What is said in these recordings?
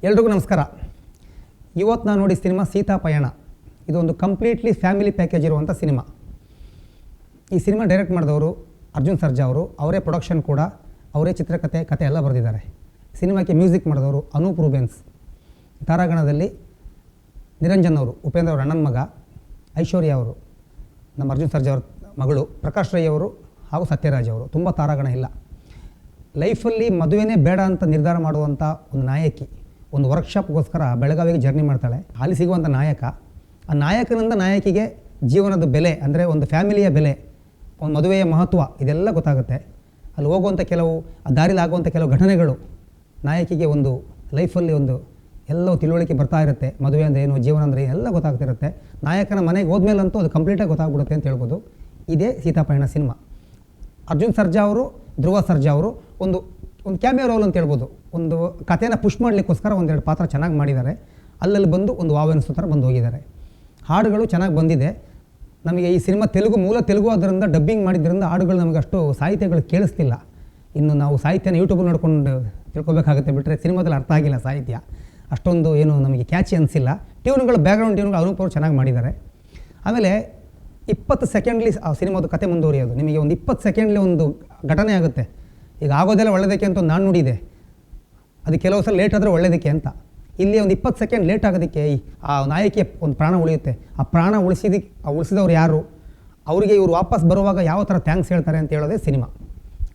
ಎಲ್ರಿಗೂ ನಮಸ್ಕಾರ. ಇವತ್ತು ನಾನು ನೋಡಿ ಸಿನಿಮಾ ಸೀತಾ ಪಯಣ. ಇದೊಂದು ಕಂಪ್ಲೀಟ್ಲಿ ಫ್ಯಾಮಿಲಿ ಪ್ಯಾಕೇಜ್ ಇರುವಂಥ ಸಿನಿಮಾ. ಈ ಸಿನಿಮಾ ಡೈರೆಕ್ಟ್ ಮಾಡಿದವರು ಅರ್ಜುನ್ ಸರ್ಜಾ ಅವರು. ಅವರೇ ಪ್ರೊಡಕ್ಷನ್ ಕೂಡ, ಅವರೇ ಕತೆ ಎಲ್ಲ ಬರೆದಿದ್ದಾರೆ. ಸಿನಿಮಾಕ್ಕೆ ಮ್ಯೂಸಿಕ್ ಮಾಡಿದವರು ಅನೂಪ್ ರೂಬೆನ್ಸ್. ತಾರಾಗಣದಲ್ಲಿ ನಿರಂಜನ್ ಅವರು, ಉಪೇಂದ್ರ ಅವರ ಅಣ್ಣನ ಮಗ, ಐಶ್ವರ್ಯ ಅವರು ನಮ್ಮ ಅರ್ಜುನ್ ಸರ್ಜಾ ಅವರ ಮಗಳು, ಪ್ರಕಾಶ್ ರೈ ಅವರು ಹಾಗೂ ಸತ್ಯರಾಜ್ ಅವರು. ತುಂಬ ತಾರಾಗಣ ಇಲ್ಲ. ಲೈಫಲ್ಲಿ ಮದುವೆನೇ ಬೇಡ ಅಂತ ನಿರ್ಧಾರ ಮಾಡುವಂಥ ಒಂದು ನಾಯಕಿ ಒಂದು ವರ್ಕ್ಶಾಪ್ಗೋಸ್ಕರ ಬೆಳಗಾವಿಗೆ ಜರ್ನಿ ಮಾಡ್ತಾಳೆ. ಅಲ್ಲಿ ಸಿಗುವಂಥ ನಾಯಕ, ಆ ನಾಯಕನಿಂದ ನಾಯಕಿಗೆ ಜೀವನದ ಬೆಲೆ, ಅಂದರೆ ಒಂದು ಫ್ಯಾಮಿಲಿಯ ಬೆಲೆ, ಒಂದು ಮದುವೆಯ ಮಹತ್ವ, ಇದೆಲ್ಲ ಗೊತ್ತಾಗುತ್ತೆ. ಅಲ್ಲಿ ಹೋಗುವಂಥ ಕೆಲವು, ಆ ದಾರಿಲಿ ಆಗುವಂಥ ಕೆಲವು ಘಟನೆಗಳು ನಾಯಕಿಗೆ ಒಂದು ಲೈಫಲ್ಲಿ ಒಂದು ಎಲ್ಲವೂ ತಿಳುವಳಿಕೆ ಬರ್ತಾ ಇರುತ್ತೆ. ಮದುವೆ ಅಂದರೆ ಏನು, ಜೀವನ ಅಂದರೆ ಎಲ್ಲ ಗೊತ್ತಾಗ್ತಿರುತ್ತೆ. ನಾಯಕನ ಮನೆಗೆ ಹೋದ್ಮೇಲಂತೂ ಅದು ಕಂಪ್ಲೀಟಾಗಿ ಗೊತ್ತಾಗ್ಬಿಡುತ್ತೆ ಅಂತ ಹೇಳ್ಬೋದು. ಇದೇ ಸೀತಾಪಯಣ ಸಿನಿಮಾ. ಅರ್ಜುನ್ ಸರ್ಜಾ ಅವರು, ಧ್ರುವ ಸರ್ಜಾ ಅವರು ಒಂದು ಕ್ಯಾಮಿಯೋ ರೋಲ್ ಅಂತ ಹೇಳ್ಬೋದು. ಒಂದು ಕಥೆನ ಪುಷ್ ಮಾಡಲಿಕ್ಕೋಸ್ಕರ ಒಂದೆರಡು ಪಾತ್ರ ಚೆನ್ನಾಗಿ ಮಾಡಿದ್ದಾರೆ. ಅಲ್ಲಲ್ಲಿ ಬಂದು ಒಂದು ವಾವೆನಿಸೋ ಥರ ಬಂದು ಹೋಗಿದ್ದಾರೆ. ಹಾಡುಗಳು ಚೆನ್ನಾಗಿ ಬಂದಿದೆ. ನಮಗೆ ಈ ಸಿನಿಮಾ ಮೂಲ ತೆಲುಗು ಅದರಿಂದ ಡಬ್ಬಿಂಗ್ ಮಾಡಿದ್ದರಿಂದ ಹಾಡುಗಳು ನಮಗೆ ಅಷ್ಟು ಸಾಹಿತ್ಯಗಳು ಕೇಳಿಸ್ತಿಲ್ಲ. ಇನ್ನು ನಾವು ಸಾಹಿತ್ಯನ ಯೂಟ್ಯೂಬ್ ನೋಡ್ಕೊಂಡು ತಿಳ್ಕೊಬೇಕಾಗುತ್ತೆ, ಬಿಟ್ಟರೆ ಸಿನಿಮಾದಲ್ಲಿ ಅರ್ಥ ಆಗಿಲ್ಲ ಸಾಹಿತ್ಯ. ಅಷ್ಟೊಂದು ಏನು ನಮಗೆ ಕ್ಯಾಚಿ ಅನಿಸಿಲ್ಲ. ಟ್ಯೂನ್ಗಳು, ಬ್ಯಾಕ್ಗ್ರೌಂಡ್ ಟ್ಯೂನ್ಗಳು ಅನೂಪ್ ಅವರು ಚೆನ್ನಾಗಿ ಮಾಡಿದ್ದಾರೆ. ಆಮೇಲೆ 20 ಸೆಕೆಂಡ್ಲಿ ಆ ಸಿನಿಮಾದ ಕತೆ ಮುಂದುವರಿಯೋದು. ನಿಮಗೆ ಒಂದು 20 ಸೆಕೆಂಡ್ಲಿ ಒಂದು ಘಟನೆ ಆಗುತ್ತೆ. ಈಗ ಆಗೋದೆಲ್ಲ ಒಳ್ಳೆಯದಕ್ಕೆ ಅಂತ ನಾನು ನುಡಿದೆ, ಅದು ಕೆಲವು ಸಲ ಲೇಟ್ ಆದರೆ ಒಳ್ಳೆಯದಕ್ಕೆ ಅಂತ. ಇಲ್ಲಿ ಒಂದು 20 ಸೆಕೆಂಡ್ ಲೇಟ್ ಆಗೋದಕ್ಕೆ ಆ ನಾಯಕಿಯ ಒಂದು ಪ್ರಾಣ ಉಳಿಯುತ್ತೆ. ಆ ಪ್ರಾಣ ಉಳಿಸಿದವ್ರು ಯಾರು, ಅವರಿಗೆ ಇವರು ವಾಪಸ್ ಬರುವಾಗ ಯಾವ ಥರ ಥ್ಯಾಂಕ್ಸ್ ಹೇಳ್ತಾರೆ ಅಂತ ಹೇಳೋದೇ ಸಿನಿಮಾ.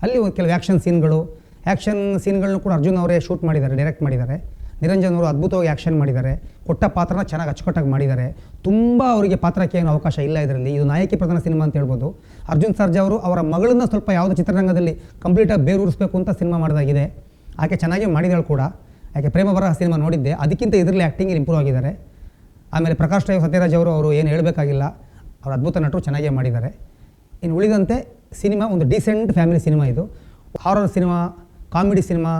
ಅಲ್ಲಿ ಕೆಲವು ಆ್ಯಕ್ಷನ್ ಸೀನ್ಗಳನ್ನೂ ಕೂಡ ಅರ್ಜುನ್ ಅವರೇ ಶೂಟ್ ಮಾಡಿದ್ದಾರೆ, ಡೈರೆಕ್ಟ್ ಮಾಡಿದ್ದಾರೆ. ನಿರಂಜನ್ ಅವರು ಅದ್ಭುತವಾಗಿ ಆ್ಯಕ್ಷನ್ ಮಾಡಿದ್ದಾರೆ. ಕೊಟ್ಟ ಪಾತ್ರನ ಚೆನ್ನಾಗಿ ಅಚ್ಚುಕಟ್ಟಾಗಿ ಮಾಡಿದ್ದಾರೆ. ತುಂಬ ಅವರಿಗೆ ಪಾತ್ರಕ್ಕೆ ಏನು ಅವಕಾಶ ಇಲ್ಲ ಇದರಲ್ಲಿ. ಇದು ನಾಯಕಿ ಪ್ರಧಾನ ಸಿನಿಮಾ ಅಂತ ಹೇಳ್ಬೋದು. ಅರ್ಜುನ್ ಸರ್ಜಾ ಅವರು ಅವರ ಮಗಳನ್ನ ಸ್ವಲ್ಪ ಯಾವುದೋ ಚಿತ್ರರಂಗದಲ್ಲಿ ಕಂಪ್ಲೀಟಾಗಿ ಬೇರೂರಿಸಬೇಕು ಅಂತ ಸಿನಿಮಾ ಮಾಡಿದಾಗಿದೆ. ಆಕೆ ಚೆನ್ನಾಗಿ ಮಾಡಿದಾಳು ಕೂಡ. ಯಾಕೆ ಪ್ರೇಮ ಬರಹ ಸಿನಿಮಾ ನೋಡಿದ್ದೆ, ಅದಕ್ಕಿಂತ ಇದರಲ್ಲಿ ಆ್ಯಕ್ಟಿಂಗ್ ಇಂಪ್ರೂವ್ ಆಗಿದ್ದಾರೆ. ಆಮೇಲೆ ಪ್ರಕಾಶ್ ರೈ, ಸತ್ಯರಾಜ್ ಅವರು ಏನು ಹೇಳಬೇಕಾಗಿಲ್ಲ, ಅವರು ಅದ್ಭುತ ನಟರು, ಚೆನ್ನಾಗೇ ಮಾಡಿದ್ದಾರೆ. ಇನ್ನು ಉಳಿದಂತೆ ಸಿನಿಮಾ ಒಂದು ಡೀಸೆಂಟ್ ಫ್ಯಾಮಿಲಿ ಸಿನಿಮಾ. ಇದು ಹಾರರ್ ಸಿನಿಮಾ, ಕಾಮಿಡಿ ಸಿನಿಮಾ,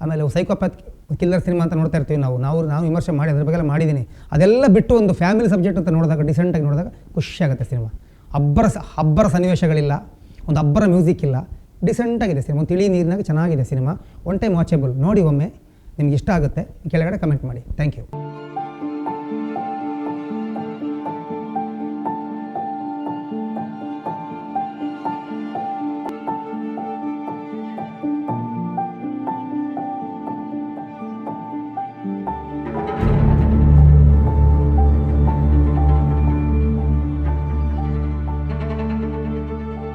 ಆಮೇಲೆ ಸೈಕೋಪ್ಯಾಥ್ ಕಿಲ್ಲರ್ ಸಿನಿಮಾ ಅಂತ ನೋಡ್ತಾ ಇರ್ತೀವಿ ನಾವು ವಿಮರ್ಶೆ ಮಾಡಿ ಅದ್ರ ಬಗ್ಗೆ ಮಾಡಿದ್ದೀನಿ. ಅದೆಲ್ಲ ಬಿಟ್ಟು ಒಂದು ಫ್ಯಾಮಿಲಿ ಸಬ್ಜೆಕ್ಟ್ ಅಂತ ನೋಡಿದಾಗ, ಡಿಸೆಂಟಾಗಿ ನೋಡಿದಾಗ ಖುಷಿಯಾಗುತ್ತೆ ಸಿನಿಮಾ. ಅಬ್ಬರ ಸನ್ನಿವೇಶಗಳಿಲ್ಲ, ಒಂದು ಅಬ್ಬರ ಮ್ಯೂಸಿಕ್ ಇಲ್ಲ, ಡಿಸೆಂಟಾಗಿದೆ ಸಿನಿಮಾ. ಒಂದು ತಿಳಿ ನೀರಿನಾಗ ಚೆನ್ನಾಗಿದೆ ಸಿನಿಮಾ. One time ವಾಚೇಬಲ್. ನೋಡಿ ಒಮ್ಮೆ, ನಿಮ್ಗೆ ಇಷ್ಟ ಆಗುತ್ತೆ. ಕೆಳಗಡೆ ಕಮೆಂಟ್ ಮಾಡಿ. Thank you.